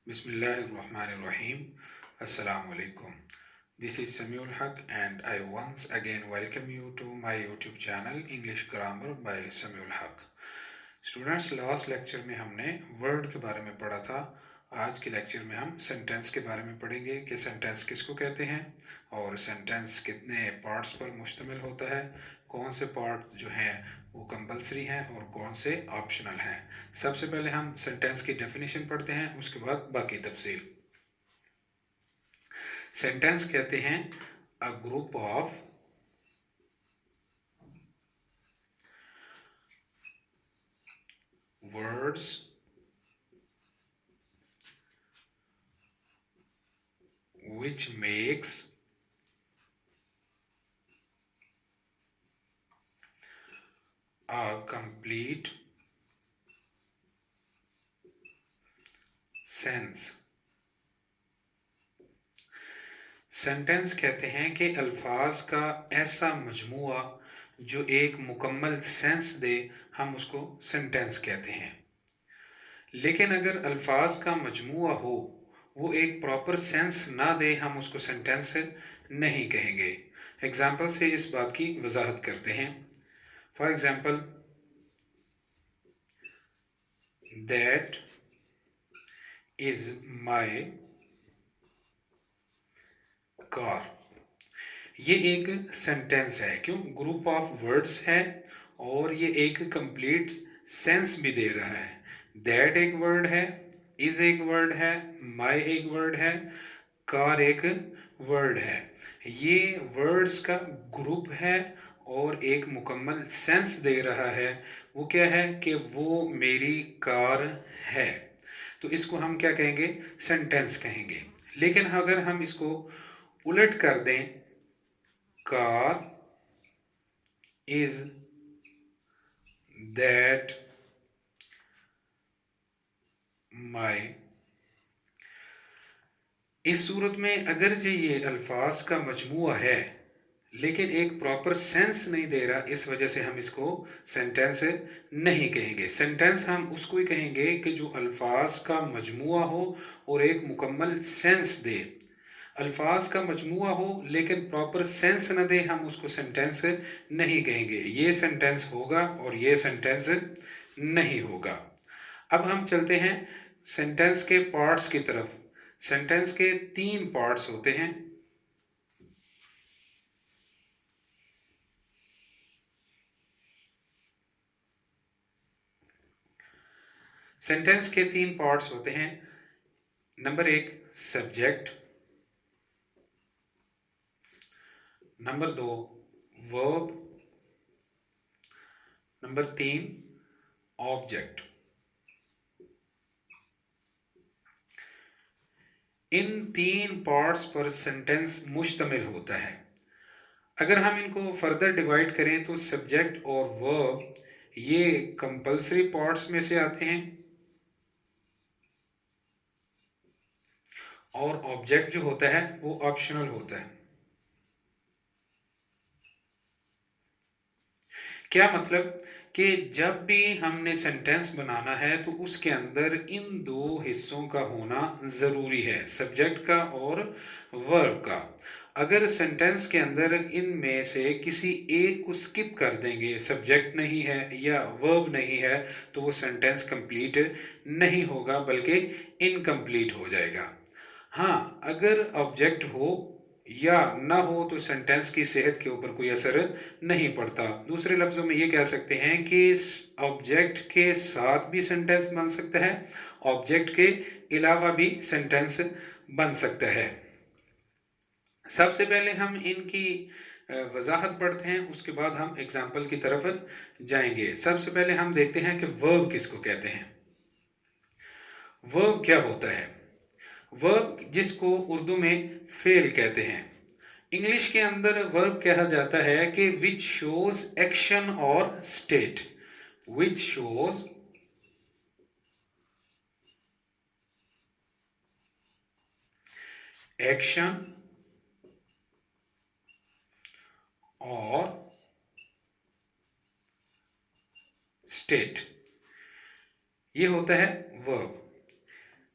Bismillahirrahmanirrahim. Assalamu alaikum. This is Samiul Haq and I once again welcome you to my YouTube channel English Grammar by Samiul Haq. Students last lecture में हमने word के बारे में पढ़ा था। आज के लेक्चर में हम सेंटेंस के बारे में पढ़ेंगे कि सेंटेंस किसको कहते हैं और सेंटेंस कितने पार्ट्स पर मुश्तमिल होता है, कौन से पार्ट जो हैं वो कंपलसरी हैं और कौन से ऑप्शनल हैं। सबसे पहले हम सेंटेंस की डेफिनेशन पढ़ते हैं, उसके बाद बाकी तफसील। सेंटेंस कहते हैं a group of words which makes a complete sense। Sentence कहते हैं कि अल्फाज का ऐसा मजमुआ जो एक मुकम्मल सेंस दे, हम उसको सेंटेंस कहते हैं। लेकिन अगर अल्फाज का मजमुआ हो, वो एक प्रॉपर सेंस ना दे, हम उसको सेंटेंस नहीं कहेंगे। एग्जाम्पल से इस बात की वजाहत करते हैं। For example, that is my car. ये एक सेंटेंस है, क्यों? ग्रुप ऑफ वर्ड्स है और ये एक कंप्लीट सेंस भी दे रहा है। दैट एक वर्ड है, इज एक वर्ड है, माई एक वर्ड है, कार एक वर्ड है। ये वर्ड्स का ग्रुप है और एक मुकम्मल सेंस दे रहा है। वो क्या है कि वो मेरी कार है। तो इसको हम क्या कहेंगे? सेंटेंस कहेंगे। लेकिन अगर हम इसको उलट कर दें, कार इज दैट माई, इस सूरत में अगर ये अल्फाज का मजमुआ है लेकिन एक प्रॉपर सेंस नहीं दे रहा, इस वजह से हम इसको सेंटेंस नहीं कहेंगे। सेंटेंस हम उसको ही कहेंगे कि जो अल्फाज का मजमुआ हो और एक मुकम्मल सेंस दे। अल्फाज का मजमुआ हो लेकिन प्रॉपर सेंस न दे, हम उसको सेंटेंस नहीं कहेंगे। ये सेंटेंस होगा और ये सेंटेंस नहीं होगा। अब हम चलते हैं सेंटेंस के पार्ट्स की तरफ। सेंटेंस के 3 पार्ट्स होते हैं। सेंटेंस के 3 पार्ट्स होते हैं। Number 1 subject, number 2 verb, number 3 object. इन 3 पार्ट्स पर सेंटेंस मुश्तमिल होता है। अगर हम इनको फर्दर डिवाइड करें तो सब्जेक्ट और वर्ब ये कंपलसरी पार्ट्स में से आते हैं और ऑब्जेक्ट जो होता है वो ऑप्शनल होता है। क्या मतलब कि जब भी हमने सेंटेंस बनाना है तो उसके अंदर इन 2 हिस्सों का होना ज़रूरी है, सब्जेक्ट का और वर्ब का। अगर सेंटेंस के अंदर इनमें से किसी एक को स्किप कर देंगे, सब्जेक्ट नहीं है या वर्ब नहीं है, तो वो सेंटेंस कंप्लीट नहीं होगा बल्कि इनकम्प्लीट हो जाएगा। हाँ, अगर ऑब्जेक्ट हो या ना हो तो सेंटेंस की सेहत के ऊपर कोई असर नहीं पड़ता। दूसरे लफ्ज़ों में ये कह सकते हैं कि ऑब्जेक्ट के साथ भी सेंटेंस बन सकता है, ऑब्जेक्ट के अलावा भी सेंटेंस बन सकता है। सबसे पहले हम इनकी वजाहत पढ़ते हैं, उसके बाद हम एग्जाम्पल की तरफ जाएंगे। सबसे पहले हम देखते हैं कि वर्ब किसको कहते हैं। वर्ब क्या होता है? वर्ब जिसको उर्दू में फेल कहते हैं। इंग्लिश के अंदर वर्ब कहा जाता है कि विच शोज एक्शन और स्टेट। विच शोज एक्शन और स्टेट, ये होता है वर्ब।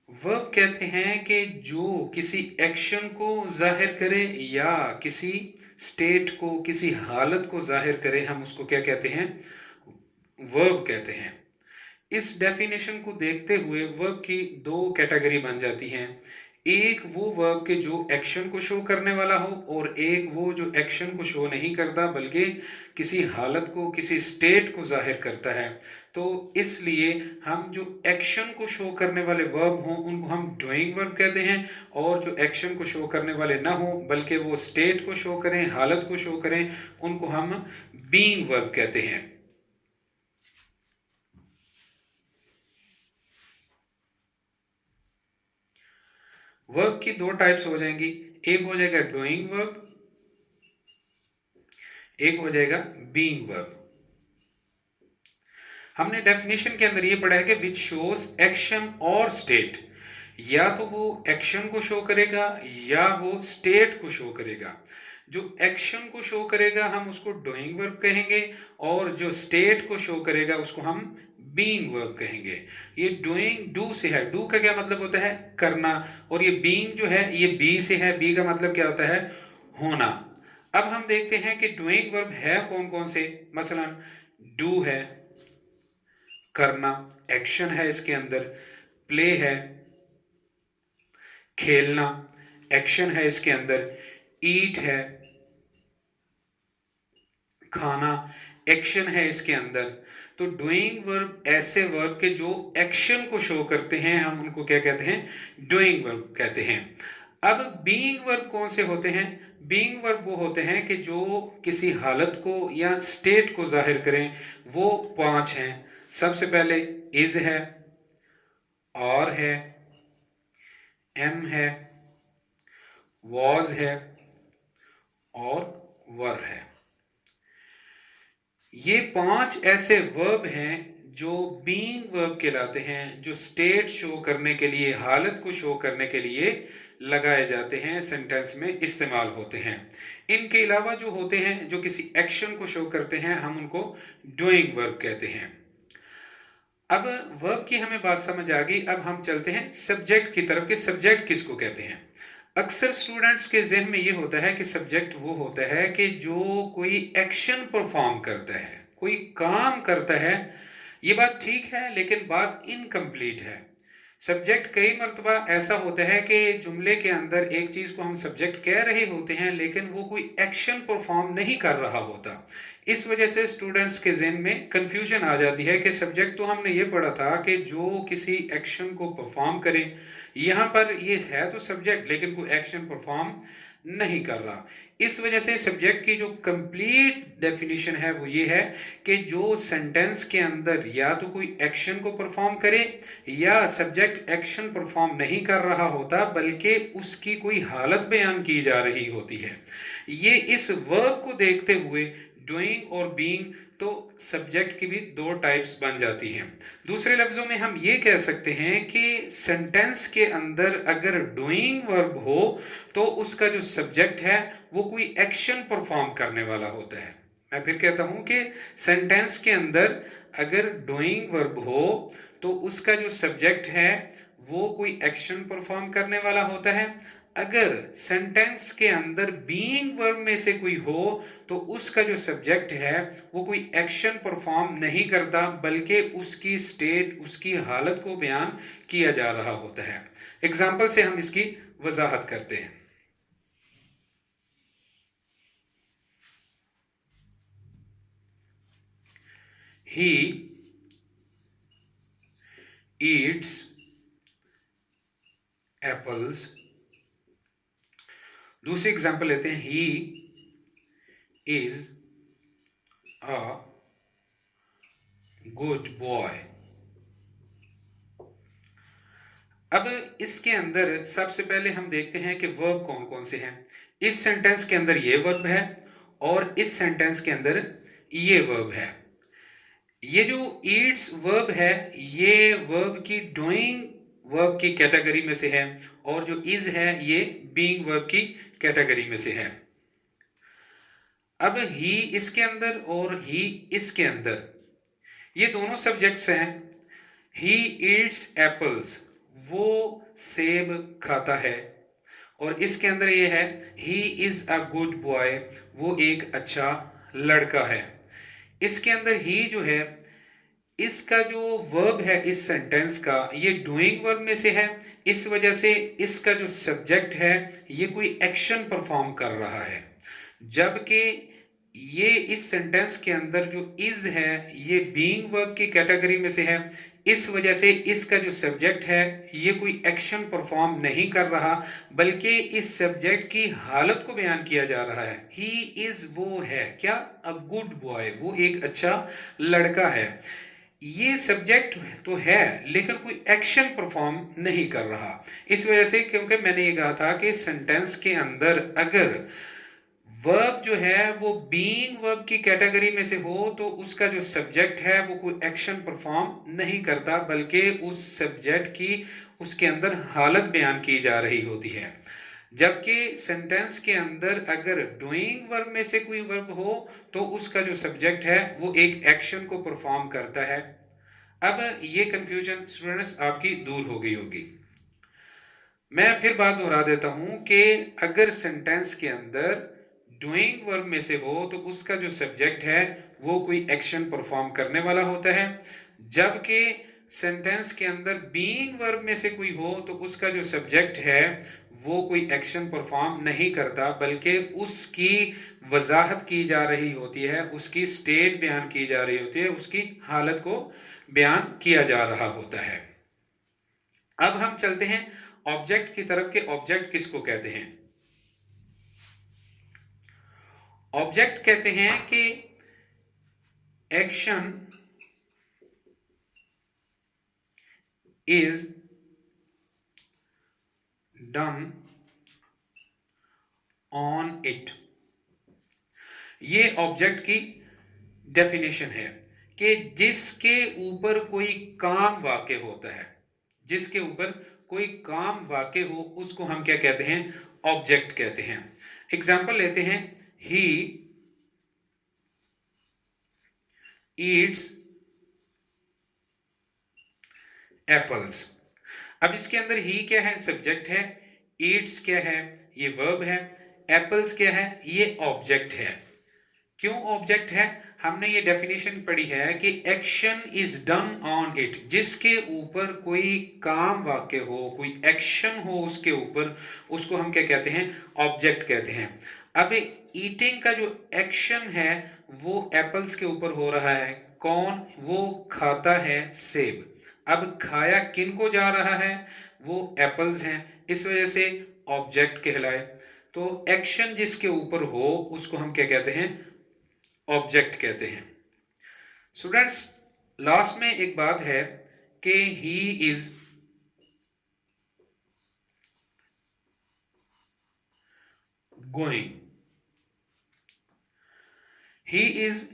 वर्ब कहते हैं कि जो किसी एक्शन को जाहिर करे या किसी स्टेट को, किसी हालत को जाहिर करे, हम उसको क्या कहते हैं? वर्ब कहते हैं। इस डेफिनेशन को देखते हुए वर्ब की दो कैटेगरी बन जाती हैं। एक वो वर्ब के जो एक्शन को शो करने वाला हो, और एक वो जो एक्शन को शो नहीं करता बल्कि किसी हालत को, किसी स्टेट को जाहिर करता है। तो इसलिए हम जो एक्शन को शो करने वाले वर्ब हों उनको हम डूइंग वर्ब कहते हैं, और जो एक्शन को शो करने वाले ना हो बल्कि वो स्टेट को शो करें, हालत को शो करें, उनको हम बीइंग वर्ब कहते हैं। वर्ब की दो टाइप्स हो जाएंगी, एक हो जाएगा डूइंग वर्ब, एक हो जाएगा बीइंग वर्ब। हमने डेफिनेशन के अंदर ये पढ़ा है कि विच शोज एक्शन और स्टेट, या तो वो एक्शन को शो करेगा या वो स्टेट को शो करेगा। जो एक्शन को शो करेगा हम उसको डूइंग वर्ब कहेंगे, और जो स्टेट को शो करेगा उसको हम बीइंग वर्ब कहेंगे। ये डूइंग डू से है, डू का क्या मतलब होता है? करना, और ये बीइंग जो है ये बी से है, बी का मतलब क्या होता है? होना। अब हम देखते हैं कि डूइंग वर्ब है कौन कौन से। मसलन डू है, करना, एक्शन है इसके अंदर, प्ले है, खेलना, एक्शन है इसके अंदर, ईट है, खाना, एक्शन है इसके अंदर। तो डूइंग वर्ब ऐसे वर्ब के जो एक्शन को शो करते हैं हम उनको क्या कहते हैं? डूइंग वर्ब कहते हैं। अब बीइंग वर्ब कौन से होते हैं? बीइंग वर्ब वो होते हैं कि जो किसी हालत को या स्टेट को जाहिर करें। वो पांच हैं। सबसे पहले इज है, और है, एम है, वॉज है, और वर है। ये पांच ऐसे वर्ब हैं जो बीइंग वर्ब कहलाते हैं, जो स्टेट शो करने के लिए, हालत को शो करने के लिए लगाए जाते हैं, सेंटेंस में इस्तेमाल होते हैं। इनके अलावा जो होते हैं जो किसी एक्शन को शो करते हैं हम उनको डूइंग वर्ब कहते हैं। अब वर्ब की हमें बात समझ आ गई, अब हम चलते हैं सब्जेक्ट की तरफ कि सब्जेक्ट किसको कहते हैं। अक्सर स्टूडेंट्स के जहन में ये होता है कि सब्जेक्ट वो होता है कि जो कोई एक्शन परफॉर्म करता है, कोई काम करता है। ये बात ठीक है लेकिन बात इनकम्प्लीट है। सब्जेक्ट कई मर्तबा ऐसा होता है कि जुमले के अंदर एक चीज को हम सब्जेक्ट कह रहे होते हैं लेकिन वो कोई एक्शन परफॉर्म नहीं कर रहा होता। इस वजह से स्टूडेंट्स के जहन में कंफ्यूजन आ जाती है कि सब्जेक्ट तो हमने ये पढ़ा था कि जो किसी एक्शन को परफॉर्म करे, यहाँ पर ये है तो सब्जेक्ट लेकिन कोई एक्शन परफॉर्म नहीं कर रहा। इस वजह से सब्जेक्ट की जो कंप्लीट डेफिनेशन है वो ये है कि जो सेंटेंस के अंदर या तो कोई एक्शन को परफॉर्म करे, या सब्जेक्ट एक्शन परफॉर्म नहीं कर रहा होता बल्कि उसकी कोई हालत बयान की जा रही होती है। ये इस वर्ब को देखते हुए डूइंग और बीइंग, तो सब्जेक्ट की भी दो टाइप्स बन जाती हैं। दूसरे लफ्जों में हम ये कह सकते हैं कि सेंटेंस के अंदर अगर डूइंग वर्ब हो तो उसका जो सब्जेक्ट है वो कोई एक्शन परफॉर्म करने वाला होता है। मैं फिर कहता हूं कि सेंटेंस के अंदर अगर डूइंग वर्ब हो तो उसका जो सब्जेक्ट है वो कोई एक्शन परफॉर्म करने वाला होता है। अगर सेंटेंस के अंदर बीइंग वर्ब में से कोई हो तो उसका जो सब्जेक्ट है वो कोई एक्शन परफॉर्म नहीं करता बल्कि उसकी स्टेट, उसकी हालत को बयान किया जा रहा होता है। एग्जाम्पल से हम इसकी वजाहत करते हैं। He eats apples. दूसरी एग्जाम्पल लेते हैं, he is a good boy. अब इसके अंदर सबसे पहले हम देखते हैं कि वर्ब कौन कौन से हैं। इस सेंटेंस के अंदर ये वर्ब है और इस सेंटेंस के अंदर ये वर्ब है। ये जो ईट्स वर्ब है ये वर्ब की डूइंग वर्ब की कैटेगरी में से है, और जो इज है ये बीइंग वर्ब की कैटेगरी में से है। अब ही इसके अंदर और ही इसके अंदर ये दोनों सब्जेक्ट्स हैं। ही ईट्स एप्पल्स वो सेब खाता है। और इसके अंदर ये है he is a good boy, वो एक अच्छा लड़का है। इसके अंदर ही जो है, इसका जो वर्ब है इस सेंटेंस का, ये डूइंग वर्ब में से है। इस वजह से इसका जो सब्जेक्ट है ये कोई एक्शन परफॉर्म कर रहा है, जबकि ये इस सेंटेंस के अंदर जो इज है ये बीइंग वर्ब की कैटेगरी में से है। इस वजह से इसका जो सब्जेक्ट है ये कोई एक्शन परफॉर्म नहीं कर रहा, बल्कि इस सब्जेक्ट की हालत को बयान किया जा रहा है। ही इज, वो है क्या, अ गुड बॉय, वो एक अच्छा लड़का है। ये सब्जेक्ट तो है लेकिन कोई एक्शन परफॉर्म नहीं कर रहा। इस वजह से, क्योंकि मैंने ये कहा था कि सेंटेंस के अंदर अगर वर्ब जो है वो बीइंग वर्ब की कैटेगरी में से हो तो उसका जो सब्जेक्ट है वो कोई एक्शन परफॉर्म नहीं करता, बल्कि उस सब्जेक्ट की उसके अंदर हालत बयान की जा रही होती है। जबकि सेंटेंस के अंदर अगर डूइंग वर्ब में से कोई वर्ब हो तो उसका जो सब्जेक्ट है वो एक एक्शन को परफॉर्म करता है। अब ये कंफ्यूजन स्टूडेंट्स आपकी दूर हो गई होगी। मैं फिर बात दोहरा देता हूं कि अगर सेंटेंस के अंदर डूइंग वर्ब में से हो तो उसका जो सब्जेक्ट है वो कोई एक्शन परफॉर्म करने वाला होता है, जबकि सेंटेंस के अंदर बीइंग वर्ब में से कोई हो तो उसका जो सब्जेक्ट है वो कोई एक्शन परफॉर्म नहीं करता, बल्कि उसकी वजाहत की जा रही होती है, उसकी स्टेट बयान की जा रही होती है, उसकी हालत को बयान किया जा रहा होता है। अब हम चलते हैं ऑब्जेक्ट की तरफ के ऑब्जेक्ट किसको कहते हैं। ऑब्जेक्ट कहते हैं कि action is done on it. ये ऑब्जेक्ट की डेफिनेशन है कि जिसके ऊपर कोई काम वाक़ होता है, जिसके ऊपर कोई काम वाक़ हो उसको हम क्या कहते हैं, ऑब्जेक्ट कहते हैं। एग्जाम्पल लेते हैं, ही ईट्स एप्पल्स। अब इसके अंदर ही क्या है, सब्जेक्ट है। ईट्स क्या है, ये वर्ब है। एप्पल्स क्या है, ये ऑब्जेक्ट है। क्यों ऑब्जेक्ट है, हमने ये डेफिनेशन पढ़ी है कि action is done on it, जिसके ऊपर कोई काम वाक़ हो, कोई एक्शन हो उसके ऊपर, उसको हम क्या कहते हैं, ऑब्जेक्ट कहते हैं। अब ईटिंग का जो एक्शन है वो एप्पल्स के ऊपर हो रहा है। कौन, वो खाता है सेब। अब खाया किन को जा रहा है, वो एप्पल्स हैं, इस वजह से ऑब्जेक्ट कहलाए। तो एक्शन जिसके ऊपर हो उसको हम क्या कहते हैं, ऑब्जेक्ट कहते हैं। स्टूडेंट्स, लास्ट में एक बात है कि he is going. He is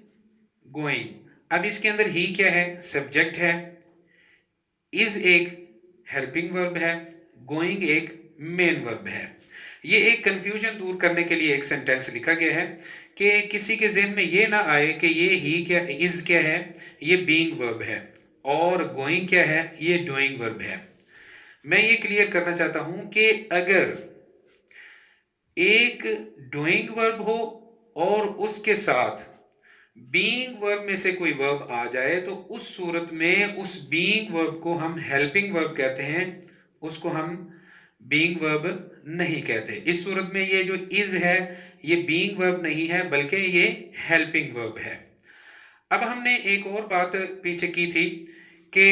going, अब इसके अंदर ही क्या है, सब्जेक्ट है। इज एक हेल्पिंग वर्ब है, गोइंग एक मेन वर्ब है। ये एक कंफ्यूजन दूर करने के लिए एक सेंटेंस लिखा गया है कि किसी के ज़हन में ये ना आए कि ये ही क्या, इज क्या है, ये बीइंग वर्ब है, और गोइंग क्या है, ये डूइंग वर्ब है। मैं ये क्लियर करना चाहता हूं कि अगर एक डूइंग वर्ब हो और उसके साथ बीइंग वर्ब में से कोई वर्ब आ जाए तो उस सूरत में उस बीइंग वर्ब को हम हेल्पिंग वर्ब कहते हैं, उसको हम बीइंग वर्ब नहीं कहते। इस सूरत में ये जो इज है ये बीइंग वर्ब नहीं है बल्कि ये हेल्पिंग वर्ब है। अब हमने एक और बात पीछे की थी कि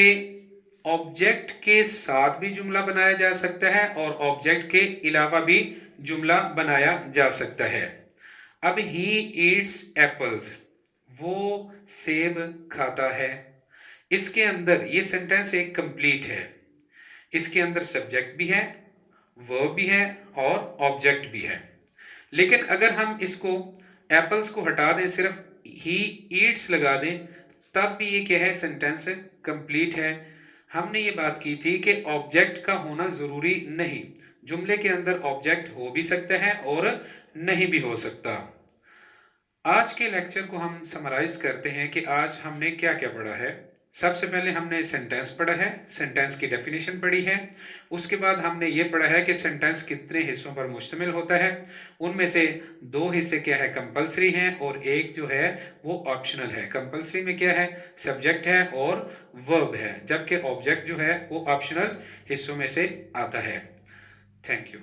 ऑब्जेक्ट के साथ भी जुमला बनाया जा सकता है और ऑब्जेक्ट के अलावा भी जुमला बनाया जा सकता है। अब ही ईट्स एप्पल्स, वो सेब खाता है। इसके अंदर ये सेंटेंस एक कंप्लीट है, इसके अंदर सब्जेक्ट भी है, वर्ब भी है और ऑब्जेक्ट भी है। लेकिन अगर हम इसको एप्पल्स को हटा दें, सिर्फ ही ईट्स लगा दें, तब भी ये क्या है, सेंटेंस कंप्लीट है। हमने ये बात की थी कि ऑब्जेक्ट का होना जरूरी नहीं, जुमले के अंदर ऑब्जेक्ट हो भी सकता है और नहीं भी हो सकता। आज के लेक्चर को हम समराइज करते हैं कि आज हमने क्या क्या पढ़ा है। सबसे पहले हमने सेंटेंस पढ़ा है, सेंटेंस की डेफिनेशन पढ़ी है। उसके बाद हमने ये पढ़ा है कि सेंटेंस कितने हिस्सों पर मुश्तमिल होता है। उनमें से 2 हिस्से क्या है, कंपल्सरी हैं, और एक जो है वो ऑप्शनल है। कंपल्सरी में क्या है, सब्जेक्ट है और वर्ब है, जबकि ऑब्जेक्ट जो है वो ऑप्शनल हिस्सों में से आता है। Thank you.